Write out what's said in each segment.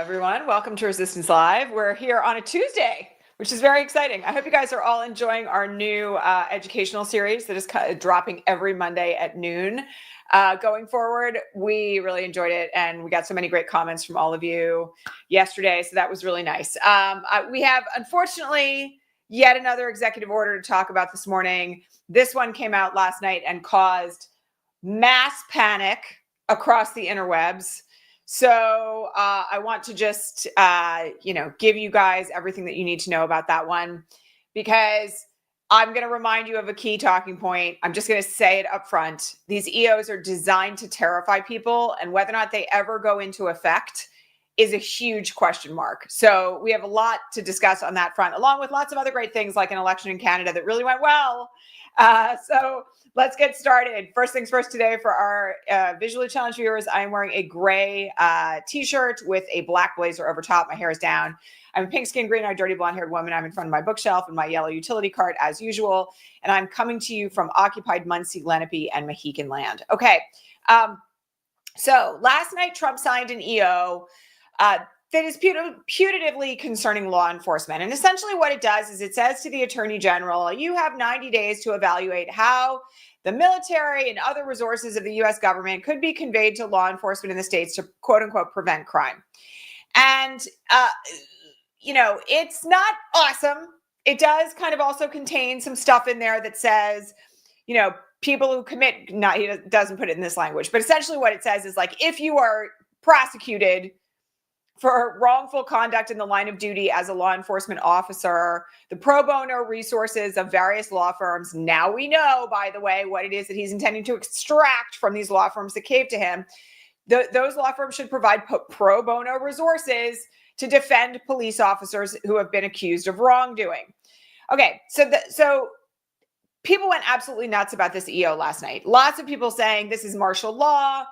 everyone. Welcome to Resistance Live. We're here on a Tuesday, which is very exciting. I hope you guys are all enjoying our new educational series that is dropping every Monday at noon. Going forward, we really enjoyed it, and we got so many great comments from all of you yesterday, so that was really nice. We have, unfortunately, yet another executive order to talk about this morning. This one came out last night and caused mass panic across the interwebs. So I want to just, give you guys everything that you need to know about that one, because I'm going to remind you of a key talking point. I'm just going to say it up front. These EOs are designed to terrify people, and whether or not they ever go into effect is a huge question mark. So we have a lot to discuss on that front, along with lots of other great things like an election in Canada that really went well. So let's get started. First things first today for our visually challenged viewers, I am wearing a gray t-shirt with a black blazer over top. My hair is down. I'm a pink skin, green eyed, dirty blonde haired woman. I'm in front of my bookshelf and my yellow utility cart as usual. And I'm coming to you from occupied Muncie, Lenape, and Mohican land. Okay. So last night, Trump signed an EO that is putatively concerning law enforcement. And essentially what it does is it says to the Attorney General, you have 90 days to evaluate how the military and other resources of the U.S. government could be conveyed to law enforcement in the states to, quote unquote, prevent crime. And, it's not awesome. It does kind of also contain some stuff in there that says, people who commit, he doesn't put it in this language, but essentially what it says is like, if you are prosecuted for wrongful conduct in the line of duty as a law enforcement officer, the pro bono resources of various law firms. Now we know, by the way, what it is that he's intending to extract from these law firms that cave to him. Those law firms should provide pro bono resources to defend police officers who have been accused of wrongdoing. Okay, so people went absolutely nuts about this EO last night. Lots of people saying this is martial law.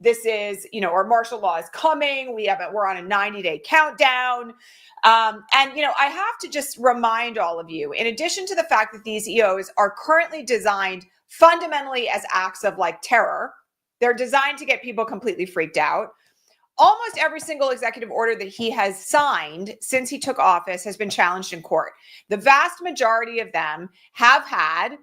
This is, or martial law is coming. We're on a 90-day countdown. I have to just remind all of you, in addition to the fact that these EOs are currently designed fundamentally as acts of terror, they're designed to get people completely freaked out. Almost every single executive order that he has signed since he took office has been challenged in court. The vast majority of them have had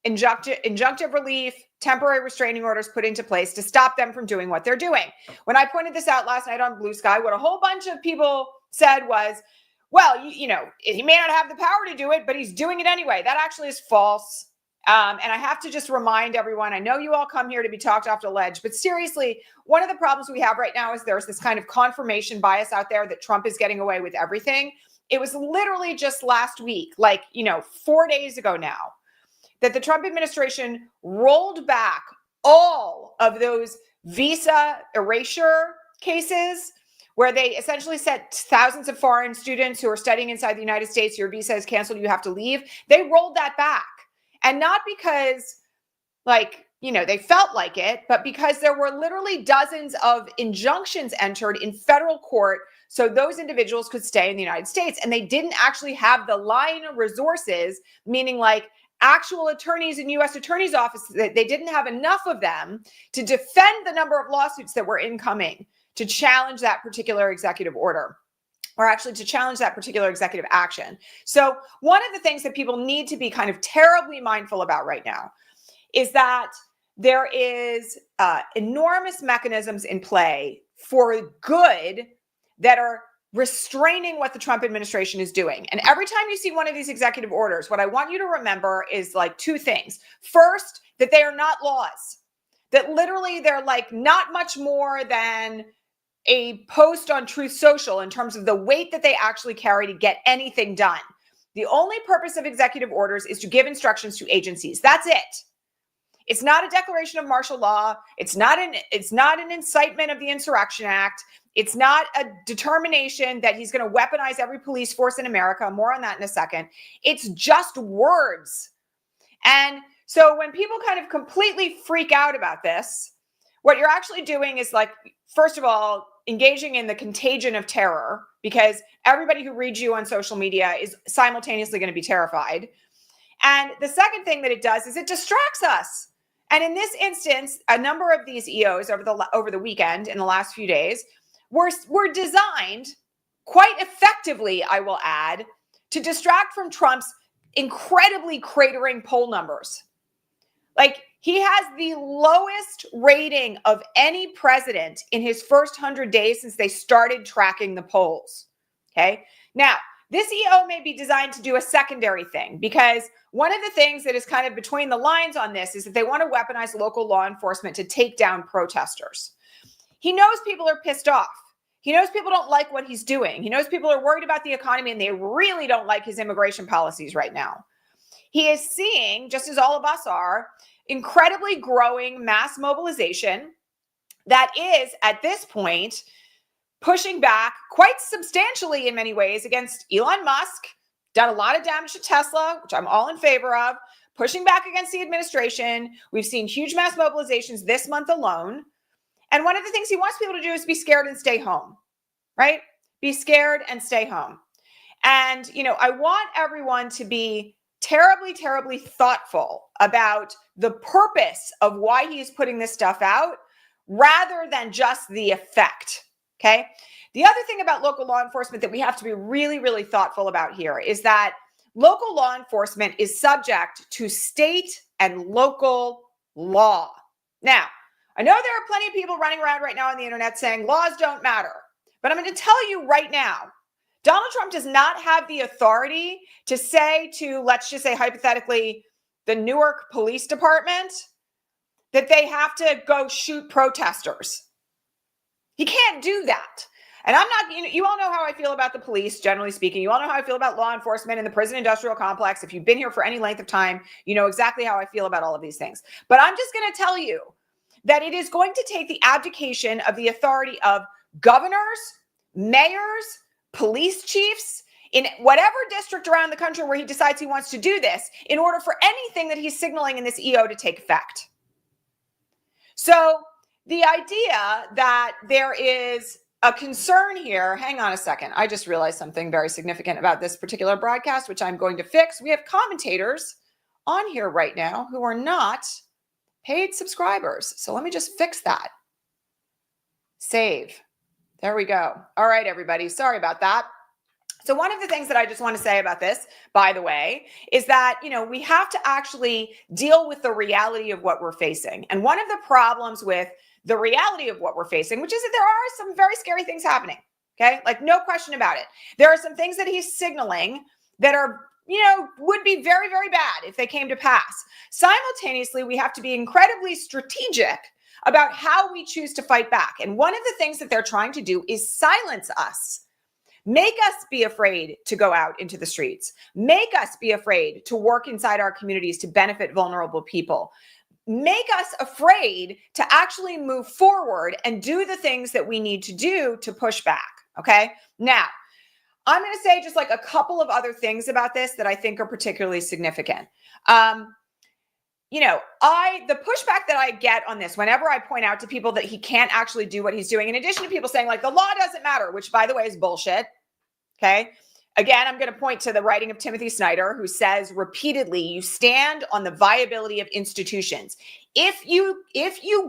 injunctive relief, temporary restraining orders put into place to stop them from doing what they're doing. When I pointed this out last night on Blue Sky, what a whole bunch of people said was, well, he may not have the power to do it, but he's doing it anyway. That actually is false. And I have to just remind everyone, I know you all come here to be talked off the ledge, but seriously, one of the problems we have right now is there's this kind of confirmation bias out there that Trump is getting away with everything. It was literally just last week, 4 days ago now, that the Trump administration rolled back all of those visa erasure cases where they essentially said thousands of foreign students who are studying inside the United States, your visa is canceled, you have to leave. They rolled that back. And not because they felt like it, but because there were literally dozens of injunctions entered in federal court so those individuals could stay in the United States. And they didn't actually have the line of resources, meaning actual attorneys in U.S. attorney's offices, they didn't have enough of them to defend the number of lawsuits that were incoming to challenge that particular executive order, or actually to challenge that particular executive action. So one of the things that people need to be kind of terribly mindful about right now is that there is enormous mechanisms in play for good that are restraining what the Trump administration is doing. And every time you see one of these executive orders, what I want you to remember is two things. First, that they are not laws, that literally they're not much more than a post on Truth Social in terms of the weight that they actually carry to get anything done. The only purpose of executive orders is to give instructions to agencies. That's it. It's not a declaration of martial law. It's not an incitement of the Insurrection Act. It's not a determination that he's going to weaponize every police force in America. More on that in a second. It's just words. And so when people kind of completely freak out about this, what you're actually doing is first of all, engaging in the contagion of terror, because everybody who reads you on social media is simultaneously going to be terrified. And the second thing that it does is it distracts us. And in this instance, a number of these EOs over the weekend, in the last few days, were designed quite effectively, I will add, to distract from Trump's incredibly cratering poll numbers. Like, he has the lowest rating of any president in his first 100 days since they started tracking the polls. Okay. Now, this EO may be designed to do a secondary thing, because one of the things that is kind of between the lines on this is that they want to weaponize local law enforcement to take down protesters. He knows people are pissed off. He knows people don't like what he's doing. He knows people are worried about the economy, and they really don't like his immigration policies right now. He is seeing, just as all of us are, incredibly growing mass mobilization that is, at this point, pushing back quite substantially in many ways against Elon Musk, done a lot of damage to Tesla, which I'm all in favor of, pushing back against the administration. We've seen huge mass mobilizations this month alone. And one of the things he wants people to do is be scared and stay home, right? Be scared and stay home. And, I want everyone to be terribly, terribly thoughtful about the purpose of why he's putting this stuff out rather than just the effect. Okay. The other thing about local law enforcement that we have to be really, really thoughtful about here is that local law enforcement is subject to state and local law. Now, I know there are plenty of people running around right now on the internet saying laws don't matter, but I'm going to tell you right now, Donald Trump does not have the authority to say to, let's just say hypothetically, the Newark Police Department that they have to go shoot protesters. He can't do that. And I'm not, you all know how I feel about the police, generally speaking. You all know how I feel about law enforcement and the prison industrial complex. If you've been here for any length of time, you know exactly how I feel about all of these things. But I'm just going to tell you that it is going to take the abdication of the authority of governors, mayors, police chiefs in whatever district around the country where he decides he wants to do this in order for anything that he's signaling in this EO to take effect. So the idea that there is a concern here, hang on a second. I just realized something very significant about this particular broadcast, which I'm going to fix. We have commentators on here right now who are not paid subscribers. So let me just fix that. Save. There we go. All right, everybody. Sorry about that. So one of the things that I just want to say about this, by the way, is that, we have to actually deal with the reality of what we're facing. And one of the problems with the reality of what we're facing, which is that there are some very scary things happening. Okay. Like, no question about it. There are some things that he's signaling that are, would be very, very bad if they came to pass. Simultaneously, we have to be incredibly strategic about how we choose to fight back. And one of the things that they're trying to do is silence us, make us be afraid to go out into the streets, make us be afraid to work inside our communities to benefit vulnerable people, make us afraid to actually move forward and do the things that we need to do to push back. Okay. Now, I'm going to say just like a couple of other things about this that I think are particularly significant. The pushback that I get on this, whenever I point out to people that he can't actually do what he's doing, in addition to people saying like the law doesn't matter, which by the way is bullshit. Okay. Again, I'm going to point to the writing of Timothy Snyder, who says repeatedly, you stand on the viability of institutions. If you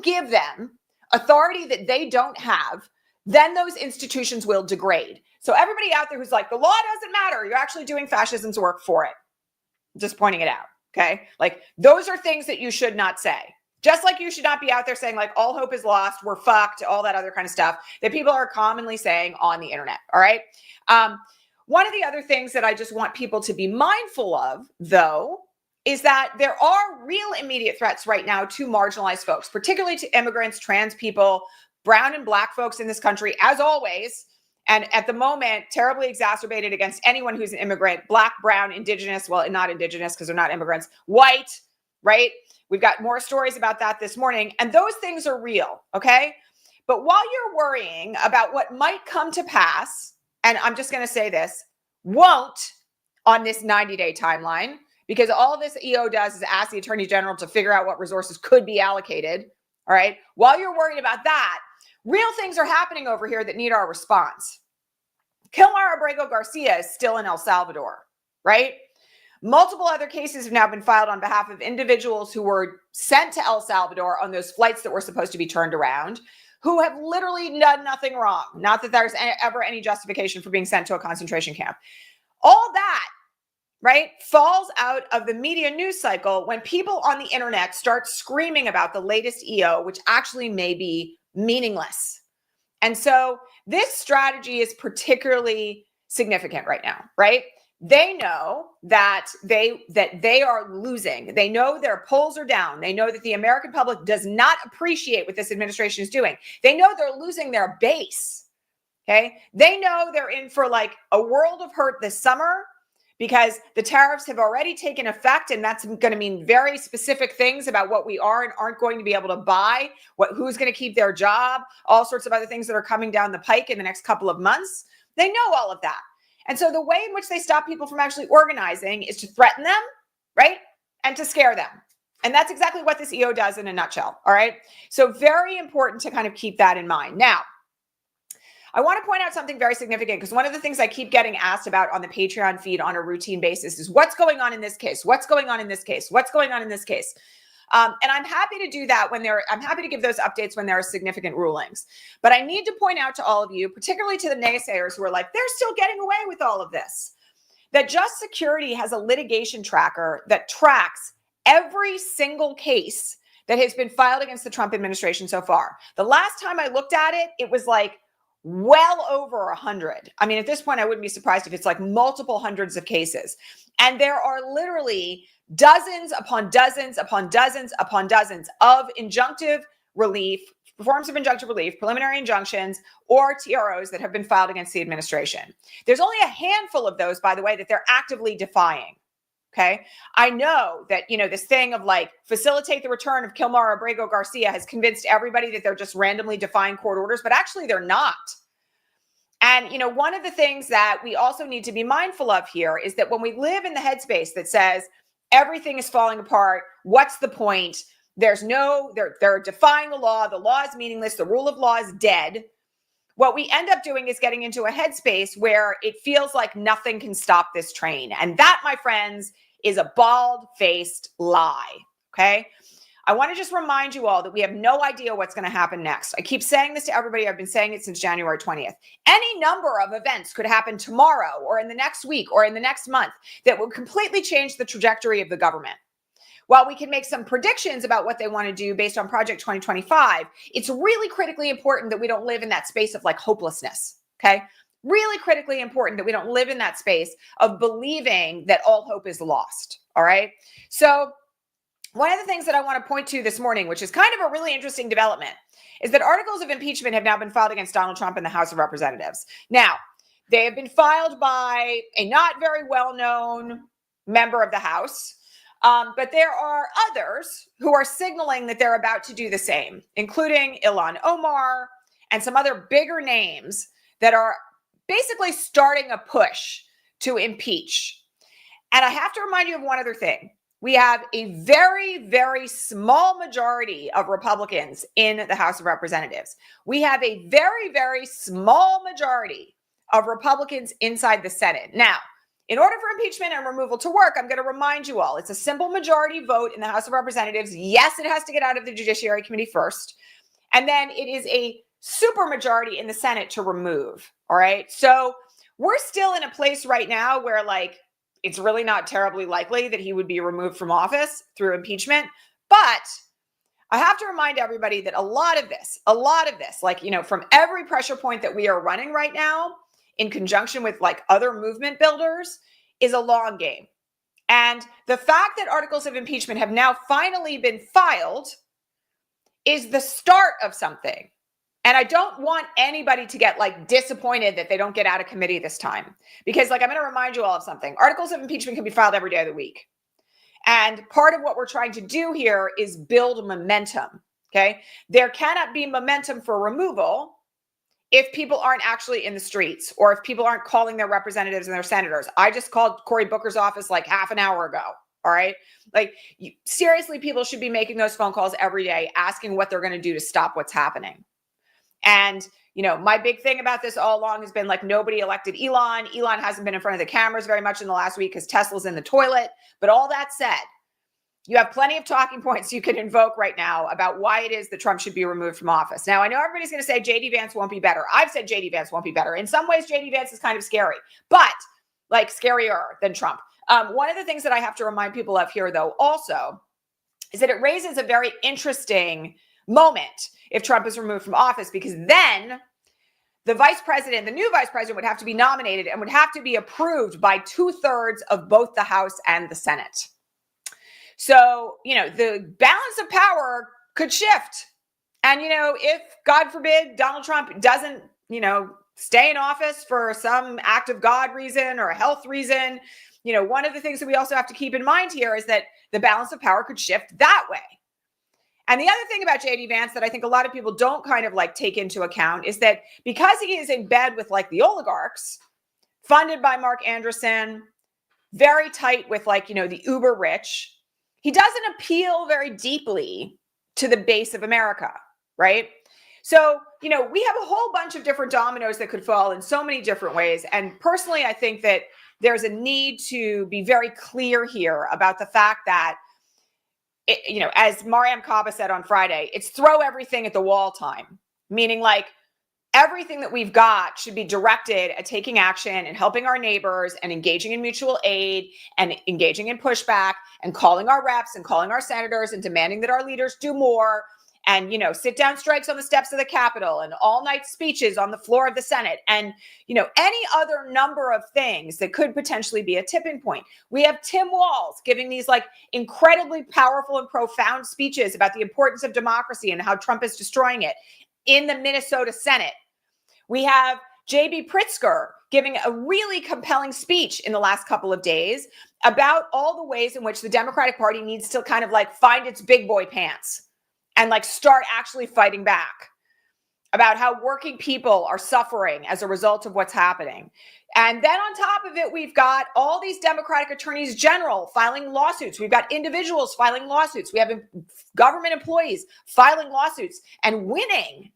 give them authority that they don't have, then those institutions will degrade. So everybody out there who's like, the law doesn't matter, you're actually doing fascism's work for it. Just pointing it out. Okay. Like, those are things that you should not say. Just like you should not be out there saying like all hope is lost, we're fucked, all that other kind of stuff that people are commonly saying on the internet. All right. One of the other things that I just want people to be mindful of, though, is that there are real immediate threats right now to marginalized folks, particularly to immigrants, trans people, brown and black folks in this country, as always. And at the moment, terribly exacerbated against anyone who's an immigrant, black, brown, indigenous, well, not indigenous because they're not immigrants, white, right? We've got more stories about that this morning. And those things are real, okay? But while you're worrying about what might come to pass, and I'm just going to say this, won't on this 90-day timeline, because all this EO does is ask the Attorney General to figure out what resources could be allocated, all right? While you're worried about that, real things are happening over here that need our response. Kilmar Abrego Garcia is still in El Salvador, right? Multiple other cases have now been filed on behalf of individuals who were sent to El Salvador on those flights that were supposed to be turned around, who have literally done nothing wrong. Not that there's ever any justification for being sent to a concentration camp. All that, right, falls out of the media news cycle when people on the internet start screaming about the latest EO, which actually may be meaningless. And so this strategy is particularly significant right now, right? They know that they are losing. They know their polls are down. They know that the American public does not appreciate what this administration is doing. They know they're losing their base. Okay. They know they're in for like a world of hurt this summer because the tariffs have already taken effect, and that's going to mean very specific things about what we are and aren't going to be able to buy, who's going to keep their job, all sorts of other things that are coming down the pike in the next couple of months. They know all of that. And so the way in which they stop people from actually organizing is to threaten them, right? And to scare them. And that's exactly what this EO does in a nutshell, all right? So very important to kind of keep that in mind. Now, I want to point out something very significant, because one of the things I keep getting asked about on the Patreon feed on a routine basis is what's going on in this case? What's going on in this case? What's going on in this case? And I'm happy to do that I'm happy to give those updates when there are significant rulings. But I need to point out to all of you, particularly to the naysayers who are like, they're still getting away with all of this, that Just Security has a litigation tracker that tracks every single case that has been filed against the Trump administration so far. The last time I looked at it, it was like well over 100. I mean, at this point, I wouldn't be surprised if it's like multiple hundreds of cases. And there are literally dozens upon dozens upon dozens upon dozens of injunctive relief, forms of injunctive relief, preliminary injunctions, or TROs that have been filed against the administration. There's only a handful of those, by the way, that they're actively defying. Okay. I know that, this thing of like facilitate the return of Kilmar Abrego Garcia has convinced everybody that they're just randomly defying court orders, but actually they're not. And, one of the things that we also need to be mindful of here is that when we live in the headspace that says everything is falling apart, what's the point? They're defying the law is meaningless, the rule of law is dead. What we end up doing is getting into a headspace where it feels like nothing can stop this train. And that, my friends, is a bald-faced lie, okay? I want to just remind you all that we have no idea what's going to happen next. I keep saying this to everybody. I've been saying it since January 20th. Any number of events could happen tomorrow or in the next week or in the next month that will completely change the trajectory of the government. While we can make some predictions about what they want to do based on Project 2025, it's really critically important that we don't live in that space of like hopelessness, okay? Really critically important that we don't live in that space of believing that all hope is lost, all right? So one of the things that I want to point to this morning, which is kind of a really interesting development, is that articles of impeachment have now been filed against Donald Trump in the House of Representatives. Now, they have been filed by a not very well-known member of the House, but there are others who are signaling that they're about to do the same, including Ilhan Omar and some other bigger names that are basically starting a push to impeach. And I have to remind you of one other thing. We have a very, very small majority of Republicans in the House of Representatives. We have a very, very small majority of Republicans inside the Senate. Now, in order for impeachment and removal to work, I'm going to remind you all, it's a simple majority vote in the House of Representatives. Yes, it has to get out of the Judiciary Committee first. And then it is a supermajority in the Senate to remove. All right. So we're still in a place right now where like, it's really not terribly likely that he would be removed from office through impeachment. But I have to remind everybody that a lot of this, like, from every pressure point that we are running right now in conjunction with like other movement builders is a long game. And the fact that articles of impeachment have now finally been filed is the start of something. And I don't want anybody to get like disappointed that they don't get out of committee this time, because like, I'm going to remind you all of something. Articles of impeachment can be filed every day of the week. And part of what we're trying to do here is build momentum. Okay. There cannot be momentum for removal if people aren't actually in the streets or if people aren't calling their representatives and their senators. I just called Cory Booker's office like half an hour ago. All right. Like seriously, people should be making those phone calls every day, asking what they're going to do to stop what's happening. And, my big thing about this all along has been like nobody elected Elon. Elon hasn't been in front of the cameras very much in the last week because Tesla's in the toilet. But all that said, you have plenty of talking points you can invoke right now about why it is that Trump should be removed from office. Now, I know everybody's going to say JD Vance won't be better. I've said JD Vance won't be better. In some ways, JD Vance is kind of scary, but like scarier than Trump. One of the things that I have to remind people of here, though, also, is that it raises a very interesting moment if Trump is removed from office, because then the new vice president would have to be nominated and would have to be approved by 2/3 of both the House and the Senate. So, the balance of power could shift. And, if, God forbid, Donald Trump doesn't, stay in office for some act of God reason or a health reason, one of the things that we also have to keep in mind here is that the balance of power could shift that way. And the other thing about JD Vance that I think a lot of people don't kind of like take into account is that because he is in bed with like the oligarchs, funded by Mark Anderson, very tight with like, the uber rich, he doesn't appeal very deeply to the base of America, right? So, we have a whole bunch of different dominoes that could fall in so many different ways. And personally, I think that there's a need to be very clear here about the fact that, as Mariam Kaba said on Friday, it's throw everything at the wall time, meaning like everything that we've got should be directed at taking action and helping our neighbors and engaging in mutual aid and engaging in pushback and calling our reps and calling our senators and demanding that our leaders do more and, sit down strikes on the steps of the Capitol and all night speeches on the floor of the Senate and, any other number of things that could potentially be a tipping point. We have Tim Walz giving these like incredibly powerful and profound speeches about the importance of democracy and how Trump is destroying it in the Minnesota Senate. We have J.B. Pritzker giving a really compelling speech in the last couple of days about all the ways in which the Democratic Party needs to kind of like find its big boy pants and like start actually fighting back, about how working people are suffering as a result of what's happening. And then on top of it, we've got all these Democratic attorneys general filing lawsuits. We've got individuals filing lawsuits. We have government employees filing lawsuits and winning.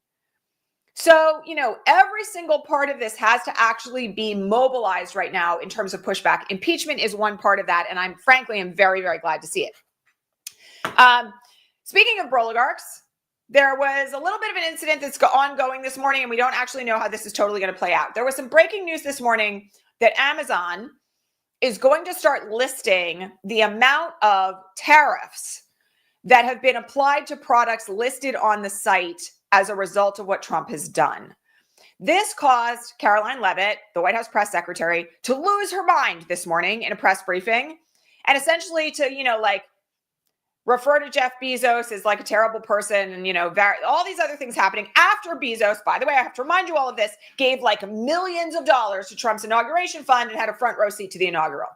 So, every single part of this has to actually be mobilized right now in terms of pushback. Impeachment is one part of that. And I'm very, very glad to see it. Speaking of oligarchs, there was a little bit of an incident that's ongoing this morning, and we don't actually know how this is totally going to play out. There was some breaking news this morning that Amazon is going to start listing the amount of tariffs that have been applied to products listed on the site as a result of what Trump has done. This caused Caroline Leavitt, the White House press secretary, to lose her mind this morning in a press briefing and essentially to, refer to Jeff Bezos as like a terrible person and, all these other things happening after Bezos, by the way, I have to remind you all of this, gave like millions of dollars to Trump's inauguration fund and had a front row seat to the inaugural.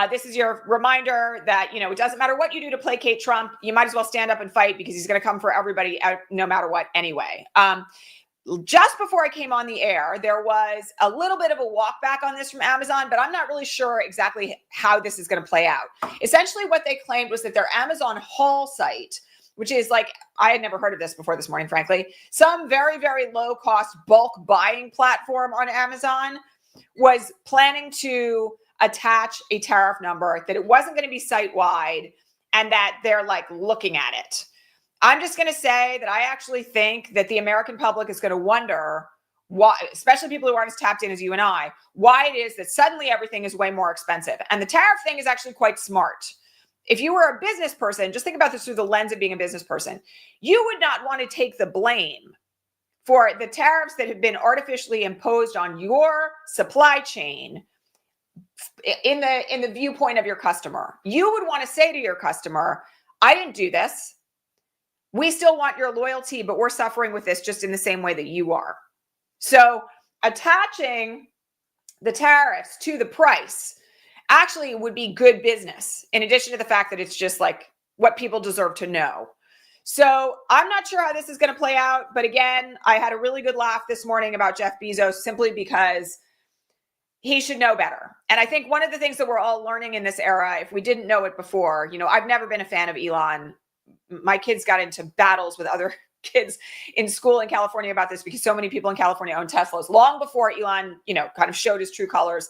This is your reminder that, it doesn't matter what you do to placate Trump. You might as well stand up and fight because he's going to come for everybody no matter what anyway. Just before I came on the air, there was a little bit of a walk back on this from Amazon, but I'm not really sure exactly how this is going to play out. Essentially, what they claimed was that their Amazon haul site, which is like, I had never heard of this before this morning, frankly, some very, very low cost bulk buying platform on Amazon was planning to attach a tariff number, that it wasn't going to be site wide and that they're like looking at it. I'm just going to say that I actually think that the American public is going to wonder why, especially people who aren't as tapped in as you and I, why it is that suddenly everything is way more expensive. And the tariff thing is actually quite smart. If you were a business person, just think about this through the lens of being a business person. You would not want to take the blame for the tariffs that have been artificially imposed on your supply chain in the viewpoint of your customer. You would want to say to your customer, I didn't do this. We still want your loyalty, but we're suffering with this just in the same way that you are. So attaching the tariffs to the price actually would be good business, in addition to the fact that it's just like what people deserve to know. So I'm not sure how this is going to play out. But again, I had a really good laugh this morning about Jeff Bezos simply because he should know better. And I think one of the things that we're all learning in this era, if we didn't know it before, I've never been a fan of Elon. My kids got into battles with other kids in school in California about this because so many people in California own Teslas long before Elon, kind of showed his true colors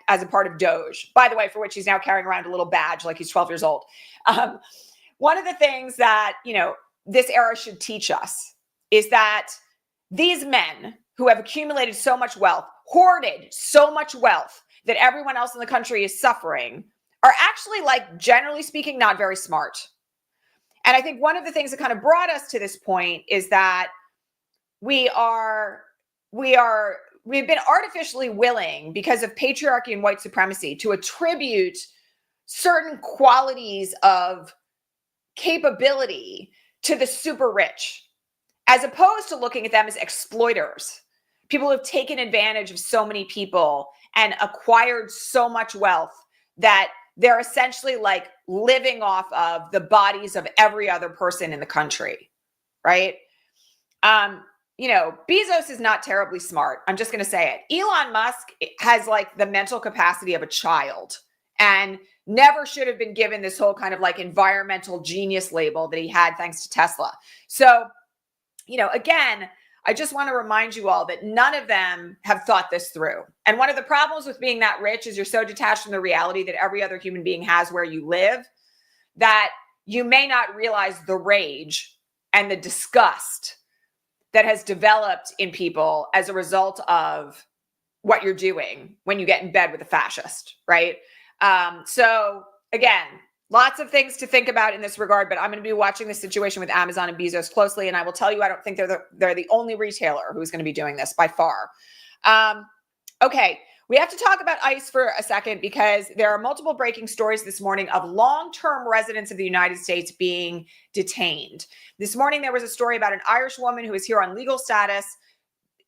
as a part of Doge, by the way, for which he's now carrying around a little badge like he's 12 years old. One of the things that, this era should teach us is that these men who have accumulated so much wealth, hoarded so much wealth that everyone else in the country is suffering, are actually, like, generally speaking, not very smart. And I think one of the things that kind of brought us to this point is that we've been artificially willing, because of patriarchy and white supremacy, to attribute certain qualities of capability to the super rich, as opposed to looking at them as exploiters, people who have taken advantage of so many people and acquired so much wealth that they're essentially like living off of the bodies of every other person in the country, right? Bezos is not terribly smart. I'm just going to say it. Elon Musk has like the mental capacity of a child and never should have been given this whole kind of like environmental genius label that he had thanks to Tesla. So, again, I just want to remind you all that none of them have thought this through. And one of the problems with being that rich is you're so detached from the reality that every other human being has where you live that you may not realize the rage and the disgust that has developed in people as a result of what you're doing when you get in bed with a fascist, right? So again, lots of things to think about in this regard, but I'm going to be watching the situation with Amazon and Bezos closely. And I will tell you, I don't think they're the only retailer who's going to be doing this by far. Okay. We have to talk about ICE for a second because there are multiple breaking stories this morning of long-term residents of the United States being detained. This morning, there was a story about an Irish woman who is here on legal status,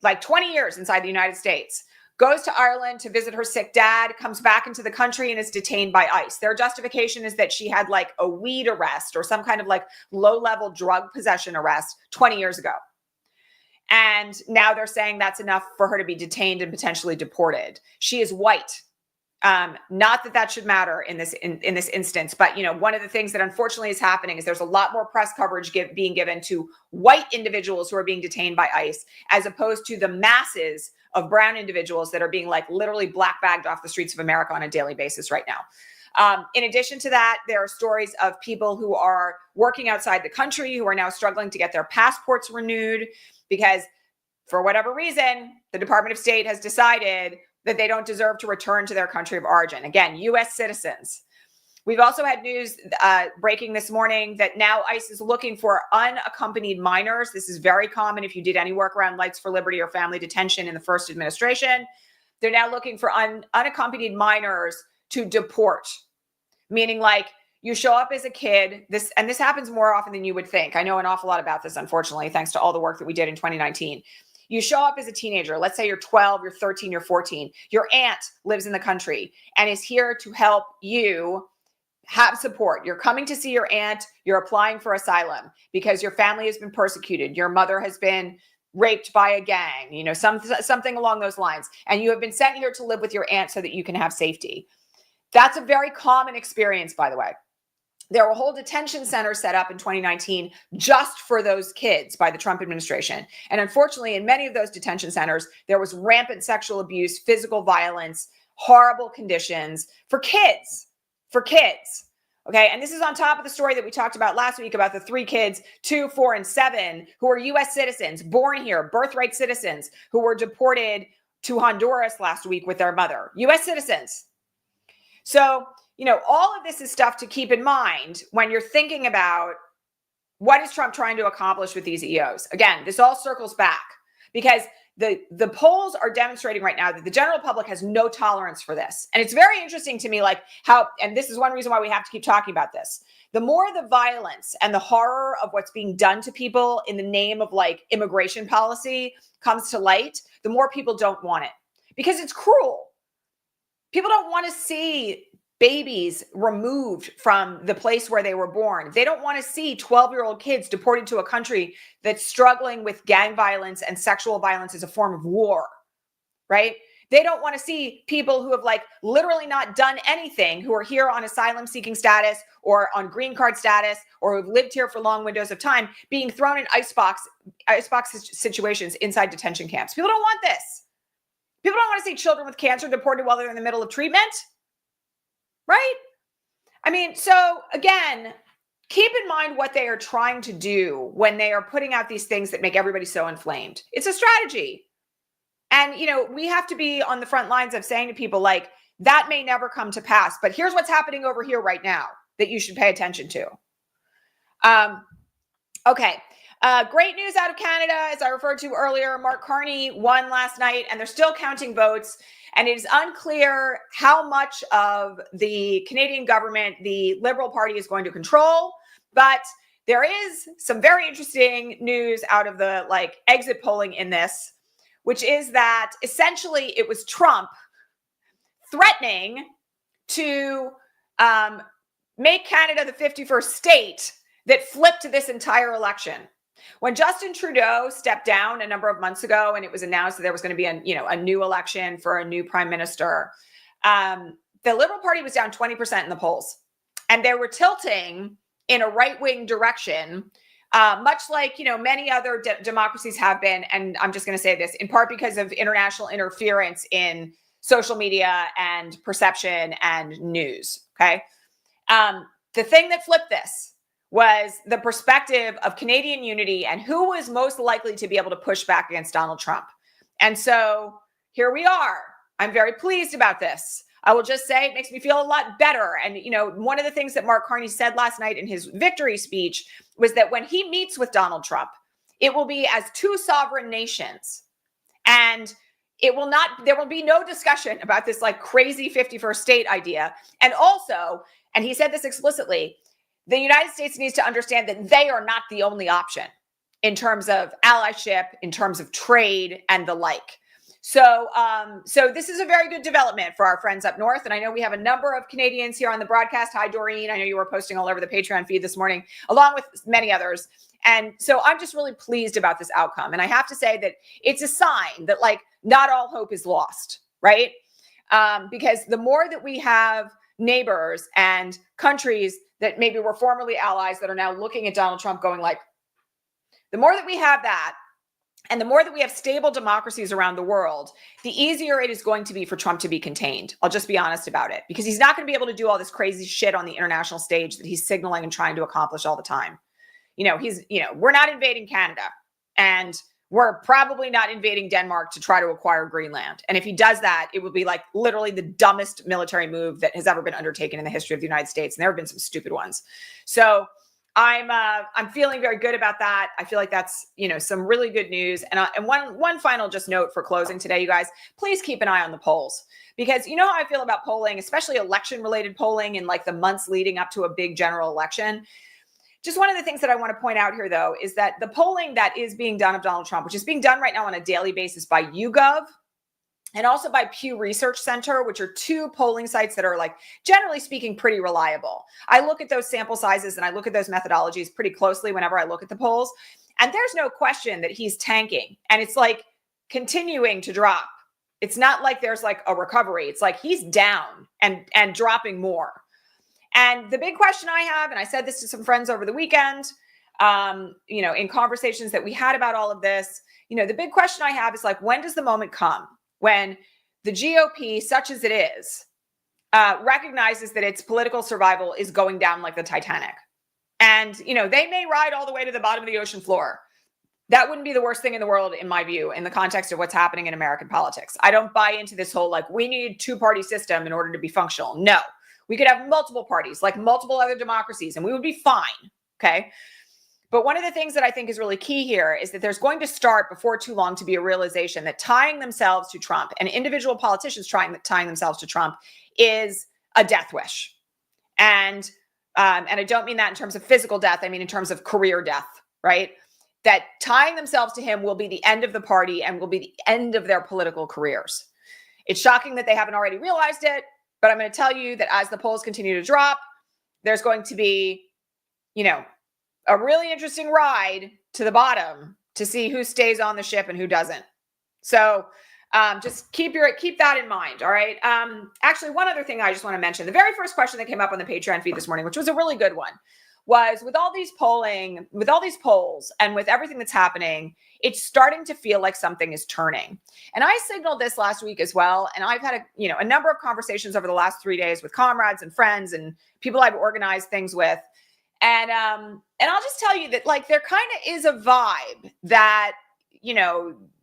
like 20 years inside the United States, goes to Ireland to visit her sick dad, comes back into the country and is detained by ICE. Their justification is that she had like a weed arrest or some kind of like low-level drug possession arrest 20 years ago. And now they're saying that's enough for her to be detained and potentially deported. She is white. Not that should matter in this instance, but one of the things that unfortunately is happening is there's a lot more press coverage being given to white individuals who are being detained by ICE, as opposed to the masses of brown individuals that are being like literally black bagged off the streets of America on a daily basis right now. In addition to that, there are stories of people who are working outside the country who are now struggling to get their passports renewed because for whatever reason, the Department of State has decided that they don't deserve to return to their country of origin. Again, U.S. citizens. We've also had news breaking this morning that now ICE is looking for unaccompanied minors. This is very common if you did any work around Lights for Liberty or family detention in the first administration. They're now looking for unaccompanied minors to deport, meaning like you show up as a kid. This happens more often than you would think. I know an awful lot about this, unfortunately, thanks to all the work that we did in 2019. You show up as a teenager. Let's say you're 12, you're 13, you're 14. Your aunt lives in the country and is here to help you have support. You're coming to see your aunt. You're applying for asylum because your family has been persecuted. Your mother has been raped by a gang, something along those lines. And you have been sent here to live with your aunt so that you can have safety. That's a very common experience, by the way. There were whole detention centers set up in 2019 just for those kids by the Trump administration. And unfortunately, in many of those detention centers, there was rampant sexual abuse, physical violence, horrible conditions for kids. Okay. And this is on top of the story that we talked about last week about the 3 kids, 2, 4, and 7, who are U.S. citizens, born here, birthright citizens, who were deported to Honduras last week with their mother. U.S. citizens. So, all of this is stuff to keep in mind when you're thinking about what is Trump trying to accomplish with these EOs. Again, this all circles back because the polls are demonstrating right now that the general public has no tolerance for this. And it's very interesting to me, like how, and this is one reason why we have to keep talking about this. The more the violence and the horror of what's being done to people in the name of like immigration policy comes to light, the more people don't want it because it's cruel. People don't want to see babies removed from the place where they were born. They don't want to see 12-year-old kids deported to a country that's struggling with gang violence and sexual violence as a form of war, right? They don't want to see people who have like literally not done anything, who are here on asylum seeking status or on green card status or who've lived here for long windows of time being thrown in icebox situations inside detention camps. People don't want this. People don't want to see children with cancer deported while they're in the middle of treatment, right? I mean, so again, keep in mind what they are trying to do when they are putting out these things that make everybody so inflamed. It's a strategy. And, we have to be on the front lines of saying to people like, that may never come to pass, but here's what's happening over here right now that you should pay attention to. Okay. Great news out of Canada, as I referred to earlier. Mark Carney won last night, and they're still counting votes. And it is unclear how much of the Canadian government the Liberal Party is going to control. But there is some very interesting news out of the exit polling in this, which is that essentially it was Trump threatening to make Canada the 51st state that flipped this entire election. When Justin Trudeau stepped down a number of months ago and it was announced that there was going to be a new election for a new prime minister, the Liberal Party was down 20% in the polls. And they were tilting in a right-wing direction, much like, many other democracies have been. And I'm just going to say this, in part because of international interference in social media and perception and news, okay? The thing that flipped this was the perspective of Canadian unity and who was most likely to be able to push back against Donald Trump. And so here we are. I'm very pleased about this. I will just say it makes me feel a lot better. And, one of the things that Mark Carney said last night in his victory speech was that when he meets with Donald Trump, it will be as two sovereign nations. And there will be no discussion about this crazy 51st state idea. And also, and he said this explicitly, the United States needs to understand that they are not the only option in terms of allyship, in terms of trade and the like. So this is a very good development for our friends up north. And I know we have a number of Canadians here on the broadcast. Hi, Doreen. I know you were posting all over the Patreon feed this morning, along with many others. And so I'm just really pleased about this outcome. And I have to say that it's a sign that not all hope is lost, right? Because the more that we have neighbors and countries that maybe were formerly allies that are now looking at Donald Trump going the more that we have that, and the more that we have stable democracies around the world, the easier it is going to be for Trump to be contained. I'll just be honest about it, because he's not going to be able to do all this crazy shit on the international stage that he's signaling and trying to accomplish all the time. We're not invading Canada, and we're probably not invading Denmark to try to acquire Greenland. And if he does that, it would be literally the dumbest military move that has ever been undertaken in the history of the United States. And there have been some stupid ones. So I'm feeling very good about that. I feel like that's, some really good news. And one final just note for closing today, you guys, please keep an eye on the polls, because how I feel about polling, especially election related polling in the months leading up to a big general election. Just one of the things that I want to point out here, though, is that the polling that is being done of Donald Trump, which is being done right now on a daily basis by YouGov and also by Pew Research Center, which are two polling sites that are generally speaking, pretty reliable. I look at those sample sizes and I look at those methodologies pretty closely whenever I look at the polls. And there's no question that he's tanking, and it's continuing to drop. It's not there's a recovery. It's he's down and dropping more. And the big question I have, and I said this to some friends over the weekend, in conversations that we had about all of this, the big question I have is when does the moment come when the GOP, such as it is, recognizes that its political survival is going down like the Titanic? And, they may ride all the way to the bottom of the ocean floor. That wouldn't be the worst thing in the world, in my view, in the context of what's happening in American politics. I don't buy into this whole, we need two-party system in order to be functional. No. We could have multiple parties, multiple other democracies, and we would be fine, okay? But one of the things that I think is really key here is that there's going to start before too long to be a realization that tying themselves to Trump, and individual politicians tying themselves to Trump, is a death wish. And I don't mean that in terms of physical death. I mean in terms of career death, right? That tying themselves to him will be the end of the party and will be the end of their political careers. It's shocking that they haven't already realized it. But I'm going to tell you that as the polls continue to drop, there's going to be, a really interesting ride to the bottom to see who stays on the ship and who doesn't. So just keep that in mind. All right. Actually, one other thing I just want to mention, the very first question that came up on the Patreon feed this morning, which was a really good one, was with all these polls and with everything that's happening, it's starting to feel like something is turning. And I signaled this last week as well. And I've had a number of conversations over the last 3 days with comrades and friends and people I've organized things with. And I'll just tell you that like there kind of is a vibe that,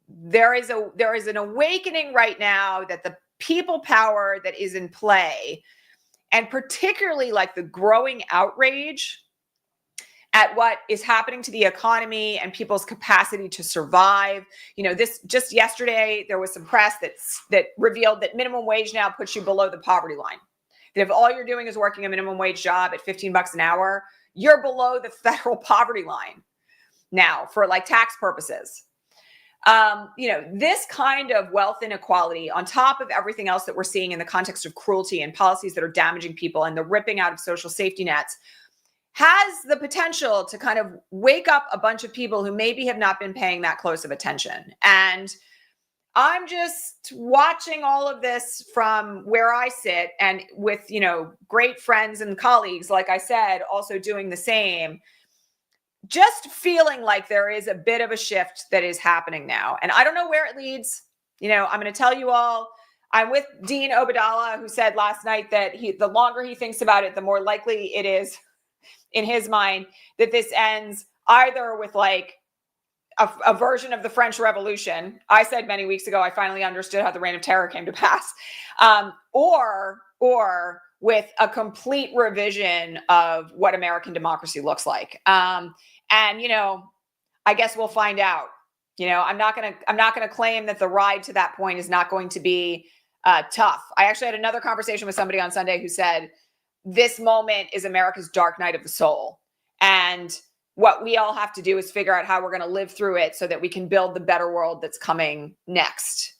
there is an awakening right now that the people power that is in play, and particularly like the growing outrage at what is happening to the economy and people's capacity to survive. This just yesterday, there was some press that revealed that minimum wage now puts you below the poverty line. That if all you're doing is working a minimum wage job at $15 an hour, you're below the federal poverty line now for like tax purposes. This kind of wealth inequality on top of everything else that we're seeing in the context of cruelty and policies that are damaging people and the ripping out of social safety nets has the potential to kind of wake up a bunch of people who maybe have not been paying that close of attention. And I'm just watching all of this from where I sit and with, great friends and colleagues, like I said, also doing the same. Just feeling like there is a bit of a shift that is happening now. And I don't know where it leads. I'm going to tell you all, I'm with Dean Obadala, who said last night that the longer he thinks about it, the more likely it is in his mind that this ends either with like a version of the French Revolution. I said many weeks ago, I finally understood how the Reign of Terror came to pass, or with a complete revision of what American democracy looks like. I guess we'll find out. I'm not gonna claim that the ride to that point is not going to be tough. I actually had another conversation with somebody on Sunday who said this moment is America's dark night of the soul, and what we all have to do is figure out how we're going to live through it so that we can build the better world that's coming next.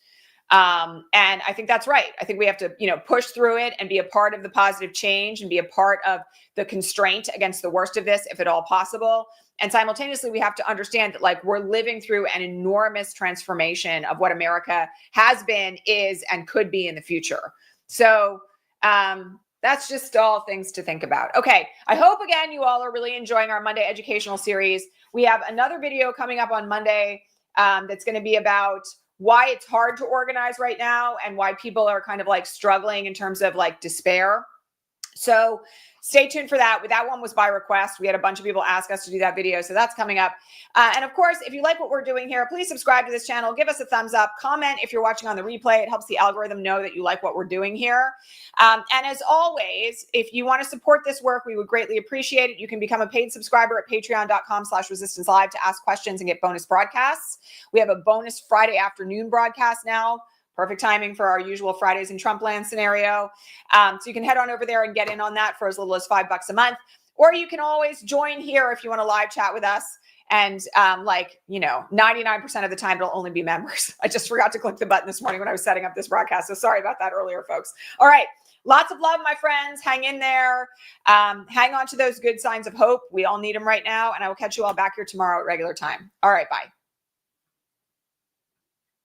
And I think that's right. I think we have to, push through it and be a part of the positive change and be a part of the constraint against the worst of this, if at all possible. And simultaneously, we have to understand that like we're living through an enormous transformation of what America has been, is, and could be in the future. So that's just all things to think about. Okay. I hope again, you all are really enjoying our Monday educational series. We have another video coming up on Monday that's going to be about why it's hard to organize right now and why people are kind of like struggling in terms of like despair. So stay tuned for that. That one was by request. We had a bunch of people ask us to do that video. So that's coming up. And of course, if you like what we're doing here, please subscribe to this channel. Give us a thumbs up. Comment if you're watching on the replay. It helps the algorithm know that you like what we're doing here. And as always, if you want to support this work, we would greatly appreciate it. You can become a paid subscriber at patreon.com/resistancelive to ask questions and get bonus broadcasts. We have a bonus Friday afternoon broadcast now. Perfect timing for our usual Fridays in Trumpland scenario. So you can head on over there and get in on that for as little as $5 a month. Or you can always join here if you want to live chat with us. And 99% of the time, it'll only be members. I just forgot to click the button this morning when I was setting up this broadcast. So sorry about that earlier, folks. All right. Lots of love, my friends. Hang in there. Hang on to those good signs of hope. We all need them right now. And I will catch you all back here tomorrow at regular time. All right. Bye.